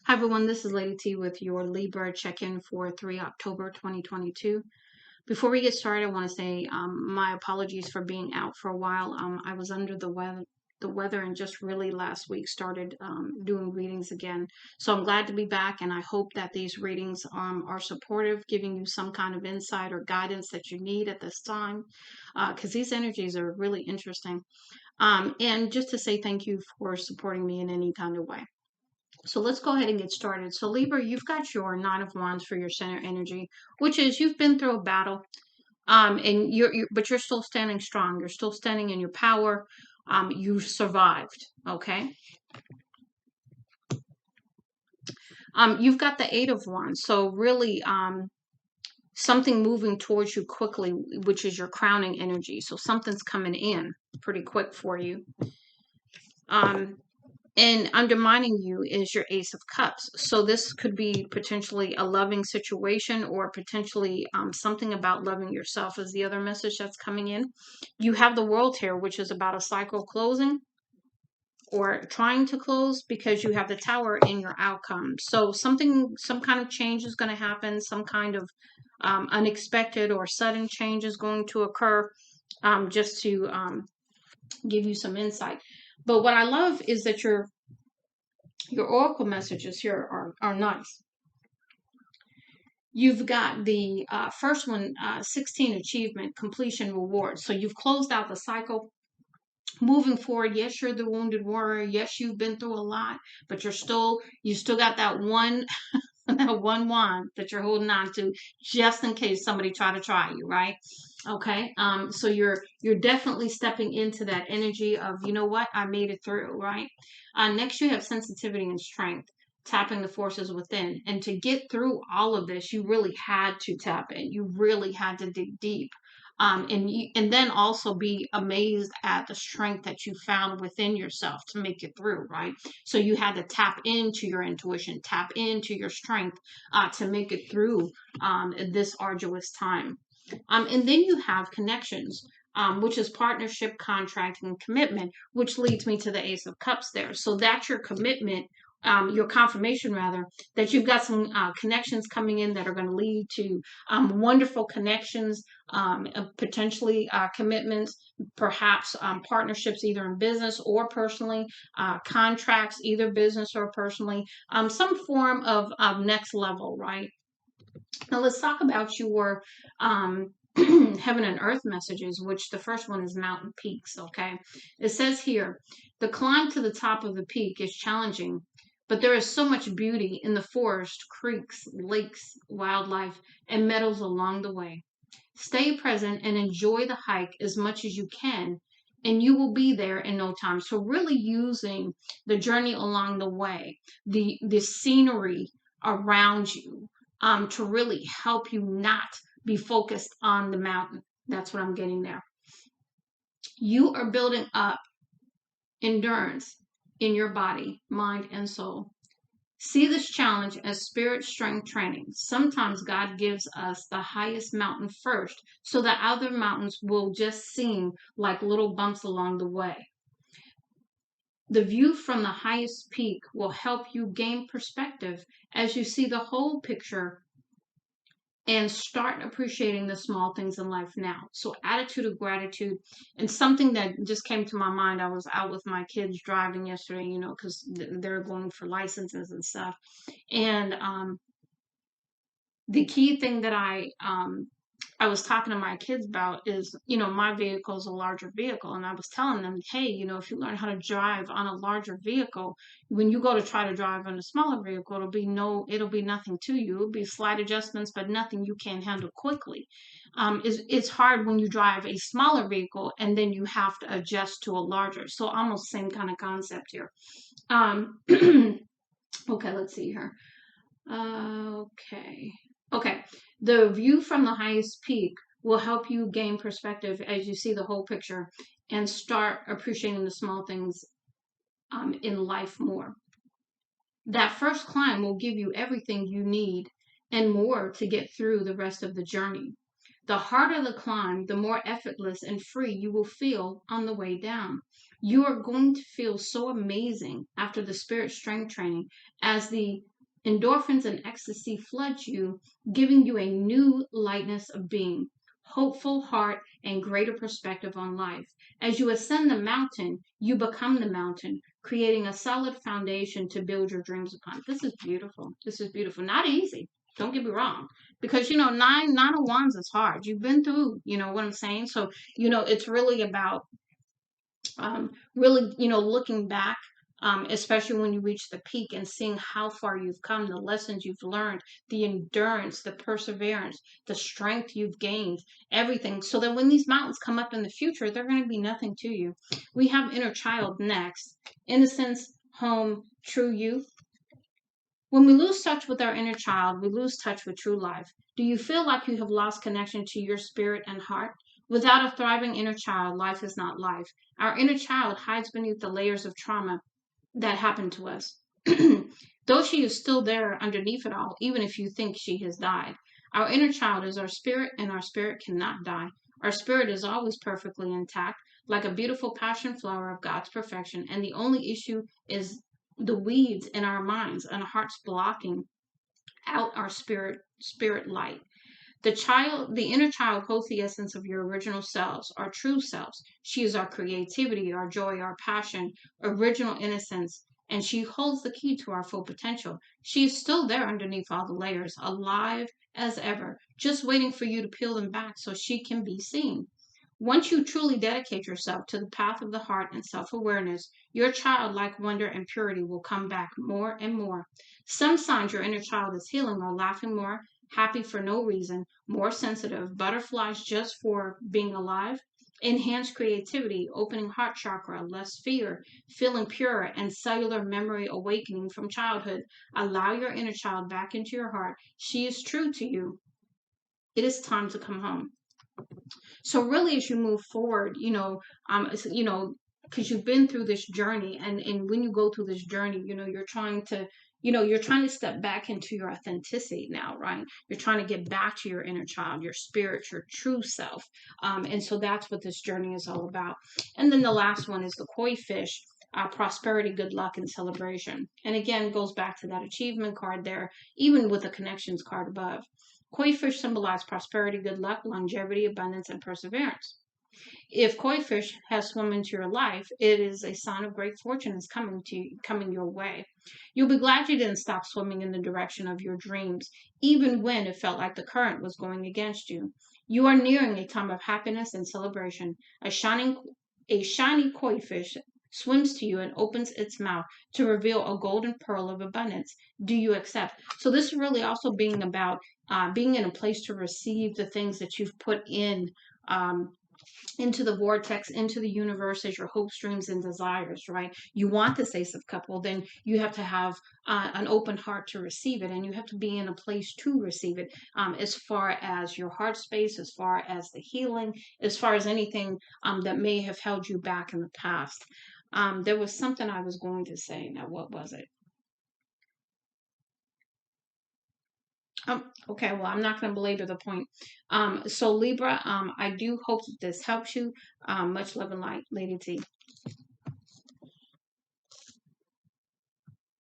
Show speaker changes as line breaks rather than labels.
Hi everyone, this is Lady T with your Libra check-in for 3 October 2022. Before we get started, I want to say my apologies for being out for a while. I was under the weather and just really last week started doing readings again. So I'm glad to be back, and I hope that these readings are supportive, giving you some kind of insight or guidance that you need at this time, because these energies are really interesting. And just to say thank you for supporting me in any kind of way. So let's go ahead and get started. So Libra, you've got your Nine of Wands for your center energy, which is you've been through a battle, and but you're still standing strong. You're still standing in your power. You've survived. Okay. You've got the Eight of Wands. So really, something moving towards you quickly, which is your crowning energy. So something's coming in pretty quick for you. And undermining you is your Ace of Cups. So this could be potentially a loving situation, or potentially something about loving yourself is the other message that's coming in. You have the World here, which is about a cycle closing or trying to close, because you have the Tower in your outcome. So some kind of change is going to happen. Some kind of unexpected or sudden change is going to occur, just to give you some insight. But what I love is that your oracle messages here are nice. You've got the first one, 16 achievement, completion, reward. So you've closed out the cycle. Moving forward, yes, you're the wounded warrior. Yes, you've been through a lot, but you still got that one that one wand that you're holding on to, just in case somebody try to try you, right? Okay. So you're definitely stepping into that energy of, you know what, I made it through, right? Next, you have sensitivity and strength, tapping the forces within. And to get through all of this, you really had to tap in. You really had to dig deep. And then also be amazed at the strength that you found within yourself to make it through, right? So you had to tap into your intuition, tap into your strength, to make it through this arduous time. And then you have connections, which is partnership, contract, and commitment, which leads me to the Ace of Cups there. So that's your commitment, your confirmation rather, that you've got some connections coming in that are going to lead to wonderful connections, potentially commitments, perhaps partnerships, either in business or personally, contracts, either business or personally, some form of next level, right? Now let's talk about your heaven and earth messages, which the first one is mountain peaks. Okay. It says here, the climb to the top of the peak is challenging, but there is so much beauty in the forest, creeks, lakes, wildlife, and meadows along the way. Stay present and enjoy the hike as much as you can, and you will be there in no time. So really using the journey along the way, the scenery around you, to really help you not be focused on the mountain. That's what I'm getting there. You are building up endurance in your body, mind, and soul. See this challenge as spirit strength training. Sometimes God gives us the highest mountain first, so that other mountains will just seem like little bumps along the way. The view from the highest peak will help you gain perspective as you see the whole picture and start appreciating the small things in life now. So attitude of gratitude. And something that just came to my mind, I was out with my kids driving yesterday, because they're going for licenses and stuff. And the key thing that I was talking to my kids about is, my vehicle is a larger vehicle. And I was telling them, hey, if you learn how to drive on a larger vehicle, when you go to try to drive on a smaller vehicle, it'll be nothing to you. It'll be slight adjustments, but nothing you can't handle quickly. It's hard when you drive a smaller vehicle and then you have to adjust to a larger. So almost same kind of concept here. Okay, let's see here. Okay. Okay. The view from the highest peak will help you gain perspective as you see the whole picture and start appreciating the small things in life more. That first climb will give you everything you need and more to get through the rest of the journey. The harder the climb, the more effortless and free you will feel on the way down. You are going to feel so amazing after the spirit strength training as the Endorphins and ecstasy flood you, giving you a new lightness of being, hopeful heart, and greater perspective on life. As you ascend the mountain, you become the mountain, creating a solid foundation to build your dreams upon. This is beautiful. This is beautiful. Not easy. Don't get me wrong. Because, nine of wands is hard. You've been through, what I'm saying? So, it's really about really, looking back, especially when you reach the peak and seeing how far you've come, the lessons you've learned, the endurance, the perseverance, the strength you've gained, everything. So that when these mountains come up in the future, they're going to be nothing to you. We have inner child next. Innocence, home, true youth. When we lose touch with our inner child, we lose touch with true life. Do you feel like you have lost connection to your spirit and heart? Without a thriving inner child, life is not life. Our inner child hides beneath the layers of trauma that happened to us. Though she is still there underneath it all, even if you think she has died. Our inner child is our spirit, and our spirit cannot die. Our spirit is always perfectly intact, like a beautiful passion flower of God's perfection, and the only issue is the weeds in our minds and hearts blocking out our spirit light. The inner child holds the essence of your original selves, our true selves. She is our creativity, our joy, our passion, original innocence, and she holds the key to our full potential. She is still there underneath all the layers, alive as ever, just waiting for you to peel them back so she can be seen. Once you truly dedicate yourself to the path of the heart and self awareness, your childlike wonder and purity will come back more and more. Some signs your inner child is healing are laughing more, happy for no reason, more sensitive, butterflies just for being alive, enhanced creativity, opening heart chakra, less fear, feeling pure, and cellular memory awakening from childhood. Allow your inner child back into your heart. She is true to you. It is time to come home. So really, as you move forward, because you've been through this journey, and when you go through this journey, you're trying to step back into your authenticity now, right? You're trying to get back to your inner child, your spirit, your true self. And so that's what this journey is all about. And then the last one is the koi fish. Prosperity, good luck, and celebration. And again, goes back to that achievement card there, even with the connections card above. Koi fish symbolize prosperity, good luck, longevity, abundance, and perseverance. If koi fish has swum into your life, it is a sign of great fortune is coming your way. You'll be glad you didn't stop swimming in the direction of your dreams, even when it felt like the current was going against you. You are nearing a time of happiness and celebration. A shiny koi fish swims to you and opens its mouth to reveal a golden pearl of abundance. Do you accept? So this is really also being about being in a place to receive the things that you've put um, into the vortex, into the universe as your hopes, dreams, and desires, right? You want this Ace of Cup, well, then you have to have an open heart to receive it, and you have to be in a place to receive it, as far as your heart space, as far as the healing, as far as anything that may have held you back in the past. There was something I was going to say. Now, what was it? Okay, well, I'm not going to belabor the point. So Libra, I do hope that this helps you. Much love and light, Lady T.